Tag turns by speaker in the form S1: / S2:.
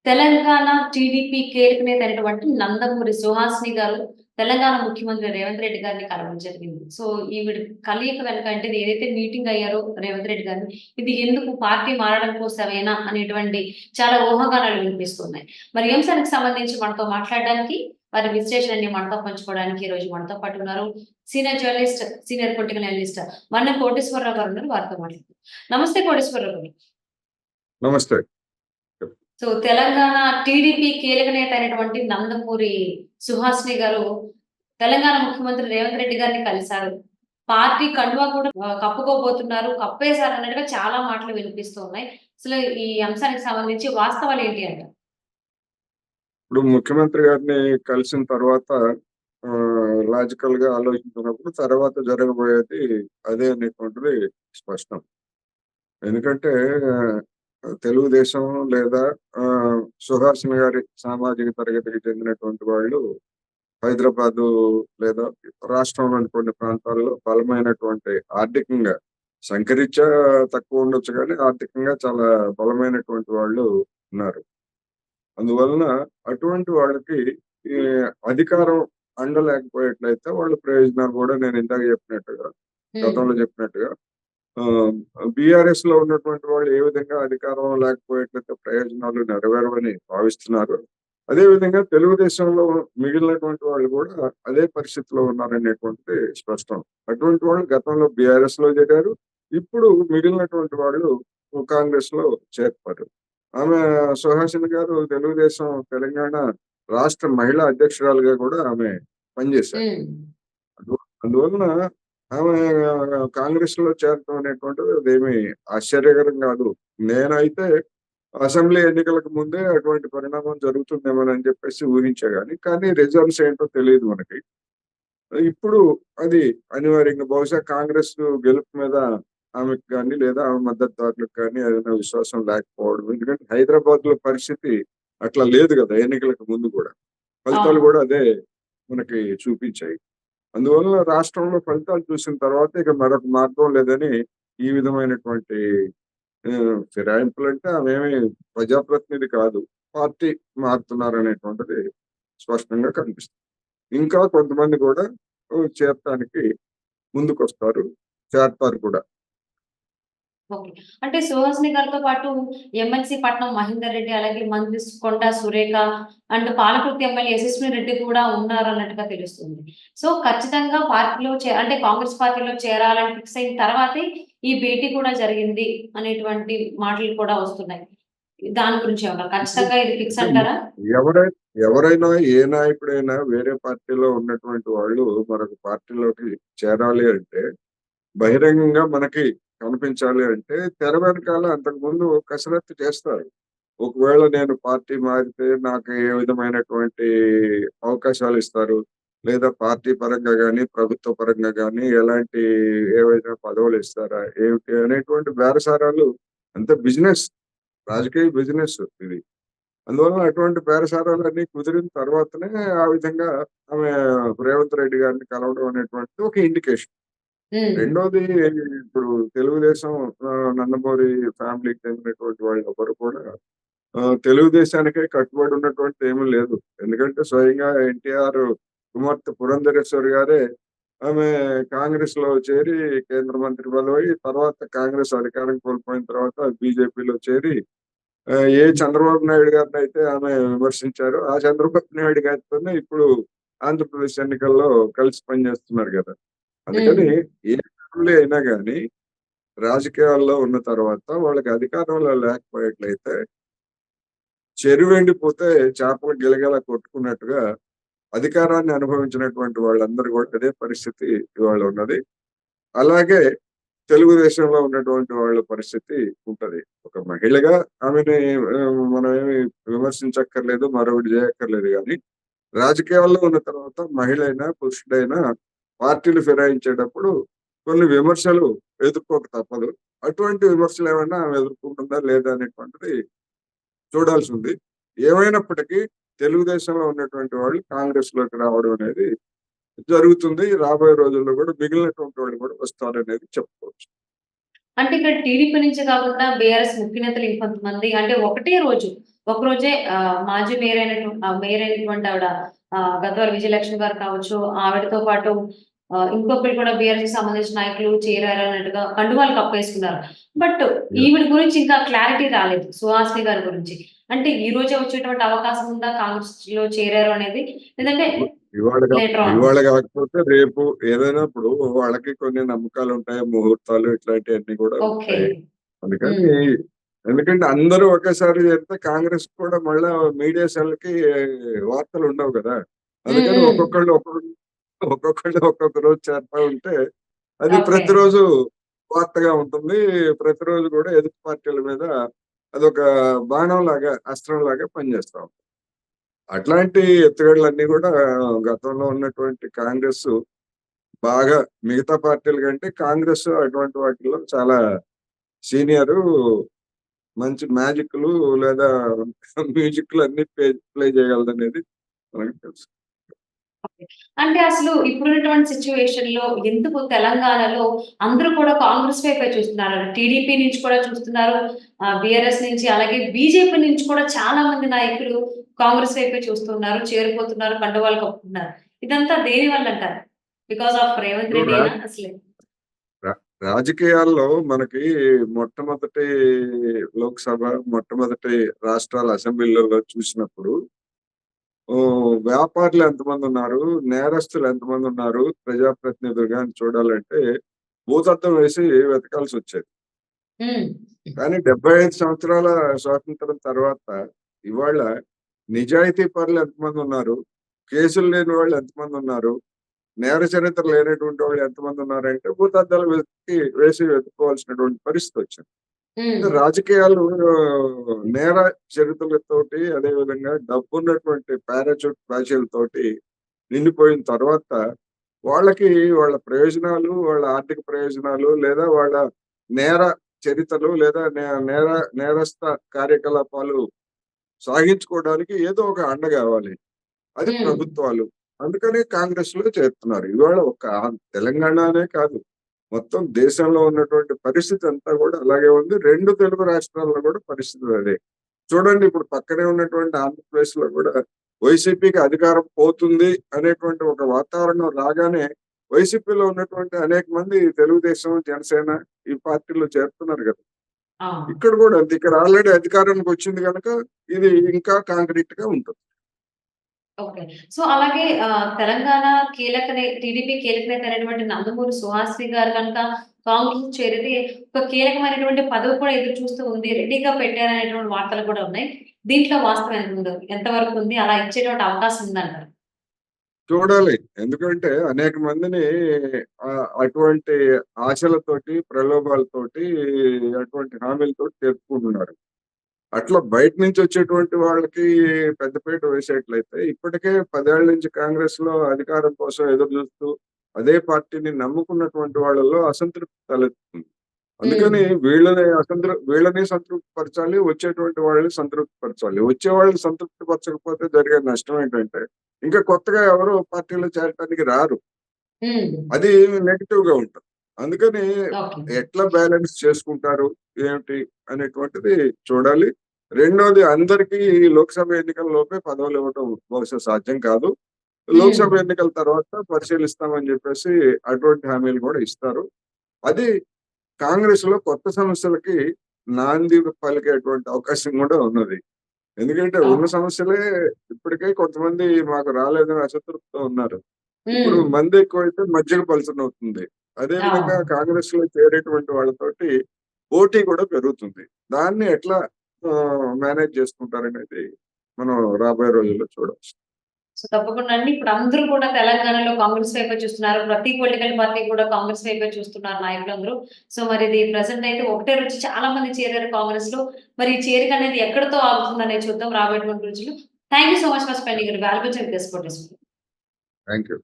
S1: Telangana TDP కీలక నేత అయినటువంటి నందమూరి సుహాసిని గారు తెలంగాణ ముఖ్యమంత్రి రేవంత్ రెడ్డి గారిని కలవడం జరిగింది. సో, ఈవిడ కలయిక వెనక అంటే ఇది ఏదైతే మీటింగ్ అయ్యారో రేవంత్ రెడ్డి గారిని, ఇది ఎందుకు పార్టీ మారడం కోసమేనా అనేటువంటి చాలా ఊహాగానాలు వినిపిస్తున్నాయి. మరి ఈ అంశానికి సంబంధించి మనతో మాట్లాడడానికి, వారి విశ్లేషణని మనతో పంచుకోవడానికి ఈ రోజు మనతో పాటు ఉన్నారు. Senior journalist, senior political analyst వన్నె కోటేశ్వరరావు గారు ఉన్నారు. వారితో మాట్లాడుతున్నాం. నమస్తే కోటేశ్వరరావు గారు.
S2: నమస్తే.
S1: సో, తెలంగాణ టీడీపీ కీలక నేత అయినటువంటి నందమూరి సుహాసిని గారు తెలంగాణ ముఖ్యమంత్రి రేవంత్ రెడ్డి గారిని కలిశారు. పార్టీ కండువా కూడా కప్పుకోబోతున్నారు. కప్పేశారు అన్నట్టుగా చాలా మాటలు వినిపిస్తూ ఉన్నాయి. అసలు ఈ అంశానికి సంబంధించి వాస్తవాలు ఏంటి అంటారు?
S2: ఇప్పుడు ముఖ్యమంత్రి గారిని కలిసిన తర్వాత లాజికల్‌గా ఆలోచించినప్పుడు తర్వాత జరగబోయేది అదే అనేటువంటిది స్పష్టం. ఎందుకంటే తెలుగుదేశం లేదా సుహాసిని గారి సామాజిక తరగతికి చెందినటువంటి వాళ్ళు హైదరాబాదు లేదా రాష్ట్రంలోని కొన్ని ప్రాంతాల్లో బలమైనటువంటి ఆర్థికంగా సంఖ్యారీత్యా తక్కువ ఉండొచ్చు కానీ ఆర్థికంగా చాలా బలమైనటువంటి వాళ్ళు ఉన్నారు. అందువలన అటువంటి వాళ్ళకి ఈ అధికారం అందలేకపోయేట్లయితే వాళ్ళ ప్రయోజనాలు కూడా నేను ఇందాక చెప్పినట్టుగా, గతంలో చెప్పినట్టుగా బీఆర్ఎస్ లో ఉన్నటువంటి వాళ్ళు ఏ విధంగా అధికారం లేకపోయేట్లయితే ప్రయోజనాలు నెరవేరవని భావిస్తున్నారు. అదే విధంగా తెలుగుదేశంలో మిగిలినటువంటి వాళ్ళు కూడా అదే పరిస్థితిలో ఉన్నారనేటువంటిది స్పష్టం. అటువంటి వాళ్ళు గతంలో బీఆర్ఎస్ లో చేరారు. ఇప్పుడు మిగిలినటువంటి వాళ్ళు కాంగ్రెస్ లో చేర్పారు. ఆమె సుహాసిని గారు తెలుగుదేశం తెలంగాణ రాష్ట్ర మహిళా అధ్యక్షురాలుగా కూడా ఆమె పనిచేశారు. అందువలన ఆమె కాంగ్రెస్ లో చేరటం అనేటువంటిది అదేమి ఆశ్చర్యకరం కాదు. నేనైతే అసెంబ్లీ ఎన్నికలకు ముందే అటువంటి పరిణామం జరుగుతుందేమోనని చెప్పేసి ఊహించా కానీ రిజల్ట్స్ ఏంటో తెలియదు మనకి. ఇప్పుడు అది అనివార్యంగా బహుశా కాంగ్రెస్ గెలుపు మీద ఆమెకు కానీ లేదా ఆమె మద్దతుదారులకు కానీ ఏదైనా విశ్వాసం లేకపోవడం. ఎందుకంటే హైదరాబాద్ లో పరిస్థితి అట్లా లేదు కదా ఎన్నికలకు ముందు కూడా. ఫలితాలు కూడా అదే మనకి చూపించాయి. అందువల్ల రాష్ట్రంలో ఫలితాలు చూసిన తర్వాత ఇక మరొక మార్గం లేదని ఈ విధమైనటువంటి ఫిరాయింపులు అంటే ఆమె ప్రజాప్రతినిధి కాదు, పార్టీ మారుతున్నారు అనేటువంటిది స్పష్టంగా కనిపిస్తుంది. ఇంకా కొంతమంది కూడా చేరటానికి ముందుకొస్తారు, చేరతారు కూడా.
S1: అంటే సుహాసిని గారితో పాటు ఎమ్మెల్సీ పట్నం మహేందర్ రెడ్డి, అలాగే మంత్రి కొండా సురేఖ అండ్ పాలకుర్తి ఎమ్మెల్యే యశస్విని రెడ్డి కూడా ఉన్నారు అన్నట్టుగా తెలుస్తుంది. సో, ఖచ్చితంగా పార్టీలో అంటే కాంగ్రెస్ పార్టీలో చేరాలని ఫిక్స్ అయిన తర్వాతే ఈ భేటీ కూడా జరిగింది అనేటువంటి మాటలు కూడా వస్తున్నాయి. దాని గురించి ఏమన్నారు? ఖచ్చితంగా ఇది ఫిక్స్ అంటారా?
S2: ఎవరైనా ఏ నాయకుడైనా వేరే పార్టీలో ఉన్నటువంటి వాళ్ళు మరొక పార్టీలోకి చేరాలి అంటే బహిరంగంగా మనకి కనిపించాలి అంటే తెర వెనకాల అంతకు ముందు కసరత్తు చేస్తారు. ఒకవేళ నేను పార్టీ మారితే నాకు ఏ విధమైనటువంటి అవకాశాలు ఇస్తారు, లేదా పార్టీ పరంగా కానీ ప్రభుత్వ పరంగా కానీ ఎలాంటి ఏవైనా పదవులు ఇస్తారా ఏమిటి అనేటువంటి బేరసారాలు. అంత బిజినెస్, రాజకీయ బిజినెస్ ఇది. అందువల్ల అటువంటి బేరసారాలన్నీ కుదిరిన తర్వాతనే ఆ విధంగా ఆమె రేవంత్ రెడ్డి గారిని కలవడం అనేటువంటిది ఒక ఇండికేషన్. రెండోది, ఇప్పుడు తెలుగుదేశం నందమూరి ఫ్యామిలీకి చెందినటువంటి వాళ్ళు ఎవరు కూడా తెలుగుదేశానికే కట్టుబడి ఉన్నటువంటి ఏమీ లేదు. ఎందుకంటే స్వయంగా ఎన్టీఆర్ కుమార్తె పురంధరేశ్వరి గారే ఆమె కాంగ్రెస్ లో చేరి కేంద్ర మంత్రి పదవి, తర్వాత కాంగ్రెస్ అధికారం కోల్పోయిన తర్వాత బీజేపీలో చేరి ఏ చంద్రబాబు నాయుడు గారిని అయితే ఆమె విమర్శించారో ఆ చంద్రబాబు నాయుడు గారితోనే ఇప్పుడు ఆంధ్రప్రదేశ్ ఎన్నికల్లో కలిసి పనిచేస్తున్నారు కదా. అందుకని ఏ ఫ్యామిలీ అయినా కానీ రాజకీయాల్లో ఉన్న తర్వాత వాళ్ళకి అధికారంలో లేకపోయేట్లయితే చెరువెండిపోతే చేపలు గిలగిల కొట్టుకున్నట్టుగా అధికారాన్ని అనుభవించినటువంటి వాళ్ళందరూ కూడా అదే పరిస్థితి ఇవాళ ఉన్నది. అలాగే తెలుగుదేశంలో ఉన్నటువంటి వాళ్ళ పరిస్థితి ఉంటది. ఒక మహిళగా ఆమెని మనం ఏమి విమర్శించక్కర్లేదు, మరొకటి చేయక్కర్లేదు. కానీ రాజకీయాల్లో ఉన్న తర్వాత మహిళ అయినా పురుషుడైనా పార్టీలు ఫిరాయించేటప్పుడు కొన్ని విమర్శలు ఎదుర్కోక తప్పదు. అటువంటి విమర్శలు ఏమైనా ఆమె ఎదుర్కొంటుందా లేదా అనేటువంటిది చూడాల్సి ఉంది. ఏమైనప్పటికీ తెలుగుదేశంలో ఉన్నటువంటి వాళ్ళు కాంగ్రెస్ లోకి రావడం అనేది జరుగుతుంది. రాబోయే రోజుల్లో కూడా మిగిలినటువంటి వాళ్ళు కూడా వస్తారనేది చెప్పుకోవచ్చు.
S1: అంటే ఇక్కడ టీడీపీ నుంచి కాకుండా బీఆర్ఎస్ ముఖ్య నేతలు ఇంకొంతమంది అంటే ఒకటే రోజు ఒకరోజే మాజీ మేయర్ అయినటువంటి ఆవిడ గద్వాల విజయలక్ష్మి గారు కావచ్చు, ఆవిడతో పాటు ఇంకొకళ్ళు కూడా బీఆర్ఎస్‌కి సంబంధించిన నాయకులు చేరారన్నట్టుగా కండువాలు కప్పేసుకున్నారు. But
S2: yeah!
S1: ఈవిడ గురించి ఇంకా క్లారిటీ రాలేదు. సుహాసిని గారి గురించి. అంటే ఈ రోజే వచ్చేటువంటి అవకాశం ఉందా కాంగ్రెస్‌లో చేరారు అనేది? లేదంటే
S2: ఇవ ఇవాళ
S1: లేటర్ ఆన్.
S2: ఇవాళ కాకపోతే రేపు ఏదైనా ఇప్పుడు వాళ్ళకి కొన్ని నమ్మకాలుంటాయి. ముహూర్తాలు ఇట్లాంటియన్నీ కూడా
S1: ఓకే.
S2: ఉంటాయి. అందుకని
S1: హ్మ్.
S2: ఎందుకంటే అందరూ ఒకేసారి చేరితే కాంగ్రెస్ కూడా మళ్ళా మీడియా సెల్‌కి వార్తలుండవు గదా!
S1: హ్మ్.
S2: అందుకని
S1: హ్మ్.
S2: ఒక్కొక్కళ్ళు ఒక్కొక్క రోజు చేరతా ఉంటే అది
S1: ఓకే.
S2: ప్రతిరోజు వార్తగా ఉంటుంది. ప్రతిరోజు కూడా ఎదుటి పార్టీల మీద అదొక బాణంలాగా, అస్త్రంలాగా పనిచేస్తా ఉంటుంది. అట్లాంటి ఎత్తుగడలన్నీ గూడా గతంలో ఉన్నటువంటి కాంగ్రెసు బాగా మిగతా పార్టీల కంటే కాంగ్రెస్ అటువంటి వాటిల్లో చాలా సీనియరు. మంచి మ్యాజిక్‌లు లేదా మ్యూజిక్‌లు అన్నీ ప్లే చేయగలదనేది మనకు తెలుసు.
S1: ఓకే. అంటే అసలు ఇప్పుడున్నటువంటి సిట్యుయేషన్‌లో ఎందుకు తెలంగాణలో అందరూ కూడా కాంగ్రెస్ వైపే చూస్తున్నారు. టీడీపీ నుంచి కూడా చూస్తున్నారు. బీఆర్ఎస్ నుంచి అలాగే బీజేపీ నుంచి కూడా చాలా మంది నాయకులు కాంగ్రెస్ వైపే చూస్తున్నారు. చేరిపోతున్నారు. కండువాలు కప్పుకుంటున్నారు. ఇదంతా దేనివల్లంటారు? బికాస్ ఆఫ్ రేవంత్
S2: ఇప్పుడు
S1: రెడ్డేనా అసలు?
S2: రా రాజకీయాల్లో మనకి మొట్టమొదటి లోక్‌సభ, మొట్టమొదటి రాష్ట్రాల అసెంబ్లీలలో చూసినప్పుడు వ్యాపారులు ఎంతమందున్నారు, నేరస్తులు ఎంతమందున్నారు, ప్రజాప్రతినిధులుగా అని చూడాలంటే భూతద్దం వేసి వెతకాల్సొచ్చేది.
S1: హ్మ్.
S2: కానీ 75 సంవత్సరాల స్వాతంత్రం తర్వాత ఇవాళ నిజాయితీ పరులు ఎంతమందున్నారు, కేసులు లేని వాళ్ళు ఎంతమందున్నారు, నేర చరిత్ర లేనటువంటి వాళ్ళు ఎంతమందున్నారంటే భూతద్దాలు వేసి వెతుక్కోవాల్సినటువంటి పరిస్థితొచ్చింది.
S1: హ్మ్.
S2: రాజకీయాలు నేర చరిత్రలతోటి అదే విధంగా డబ్బున్నటువంటి పారాచూట్ బ్యాచీలతోటి నిండిపోయిన తర్వాత వాళ్ళకి వాళ్ళ ప్రయోజనాలు, వాళ్ళ ఆర్థిక ప్రయోజనాలు లేదా వాళ్ళ నేర చరిత్రలు లేదా నేరస్థ కార్యకలాపాలు సాగించుకోవడానికి ఏదో ఒక అండ గావాలి. అది
S1: హ్మ్.
S2: ప్రభుత్వాలు. అందుకని కాంగ్రెస్‌లో చేరుతున్నారు. ఇవాళ తెలంగాణ అనే కాదు. మొత్తం దేశంలో ఉన్నటువంటి పరిస్థితి అంతా గూడా అలాగే ఉంది. 2 తెలుగు రాష్ట్రాల్లో గూడా పరిస్థితి అదే. చూడండి ఇప్పుడు పక్కనే ఉన్నటువంటి ఆంధ్రప్రదేశ్‌లో గూడా వైసీపీకి అధికారం పోతుంది అనేటువంటి ఒక వాతావరణం రాగానే వైసీపీలో ఉన్నటువంటి అనేక మంది తెలుగుదేశం, జనసేన ఈ పార్టీలో చేరుతున్నారు గదా!
S1: అవును.
S2: ఇక్కడ గూడా అంతే. ఇక్కడ ఆల్రెడీ అధికారానికొచ్చింది గనక ఇది ఇంకా కాంక్రీట్‌గా ఉంటుంది.
S1: ఓకే. సో, అలాగే తెలంగాణ టీడీపీ కీలక నేత అయినటువంటి నందమూరి సుహాసిని గారు గనక కాంగ్రెస్‌లో చేరితే ఒక కీలకమైనటువంటి పదవి కూడా ఎదురు చూస్తూ ఉంది. రెడీగా పెట్టారనేటువంటి వార్తలు కూడా ఉన్నాయి. దీంట్లో వాస్తవం ఎంతవరకు ఉంది? అలా ఇచ్చేటువంటి అవకాశం ఉందంటారా?
S2: చూడాలి. ఎందుకంటే అనేక మందిని అటువంటి ఆశలతోటి, ప్రలోభాలతోటి, అటువంటి హామీలతోటి చేర్చుకుంటున్నారు. అట్లా బయట నుంచి వచ్చేటువంటి వాళ్ళకి పెద్దపీట వేసేట్లయితే ఇప్పటికే 10 ఏళ్ల నుంచి కాంగ్రెస్‌లో అధికారం కోసం ఎదురు చూస్తూ అదే పార్టీని నమ్ముకున్నటువంటి వాళ్ళలో అసంతృప్తి తలెత్తుతుంది.
S1: హ్మ్.
S2: అందుకని వీళ్ళని సంతృప్తి పరచాలి. వచ్చేటువంటి వాళ్ళని సంతృప్తి పరచాలి. వచ్చే వాళ్ళని సంతృప్తి పరచకపోతే జరిగే నష్టం ఏంటంటే, ఇంకా కొత్తగా ఎవరు పార్టీలో చేరటానికి రారు.
S1: హ్మ్.
S2: అది నెగెటివ్‌గా ఉంటది. అందుకని
S1: ఓకే.
S2: ఎట్లా బ్యాలెన్స్ చేసుకుంటారు? ఏమిటి? అనేటువంటిది చూడాలి. రెండోది అందరికీ ఈ లోక్‌సభ ఎన్నికల లోపే పదవులివ్వటం బహుశా సాధ్యం కాదు.
S1: హ్మ్.
S2: లోక్‌సభ ఎన్నికల తర్వాత పరిశీలిస్తామని జెప్పేసి అటువంటి హామీలు గూడా ఇస్తారు. అది కాంగ్రెస్‌లో కొత్త సమస్యలకి నాంది పలికేటువంటి అవకాశం గూడా ఉన్నది. ఎందుకంటే ఉన్న
S1: ఓకే.
S2: సమస్యలే ఇప్పటికే కొంతమంది మాకు రాలేదని అసంతృప్తితో ఉన్నారు. ఇప్పుడు
S1: హ్మ్.
S2: మందెక్కువైతే మజ్జిగ పలచనవుతుంది. అదే విధంగా
S1: అవును.
S2: కాంగ్రెస్‌లో చేరేటువంటి వాళ్ళతోటి పోటీ కూడా పెరుగుతుంది. దాన్ని ఎట్లా మేనేజ్ చేసుకుంటారనేది మనం రాబోయే రోజుల్లో చూడొచ్చు.
S1: సో, తప్పకుండా అండి. ఇప్పుడు అందరూ కూడా తెలంగాణలో కాంగ్రెస్ వైపే చూస్తున్నారు. ప్రతి పొలిటికల్ పార్టీ కూడా కాంగ్రెస్ వైపే చూస్తున్నారు నాయకులందరూ. సో, మరి ఇది ప్రెజెంట్ అయితే ఒకటే రోజు చాలా మంది చేరారు కాంగ్రెస్‌లో. మరి ఈ చేరిక అనేది ఎక్కడితో ఆగుతుందనేది చూద్దాం రాబోయేటువంటి రోజుల్లో. Thank you so much for spending your valuable time with us for this.
S2: Thank you.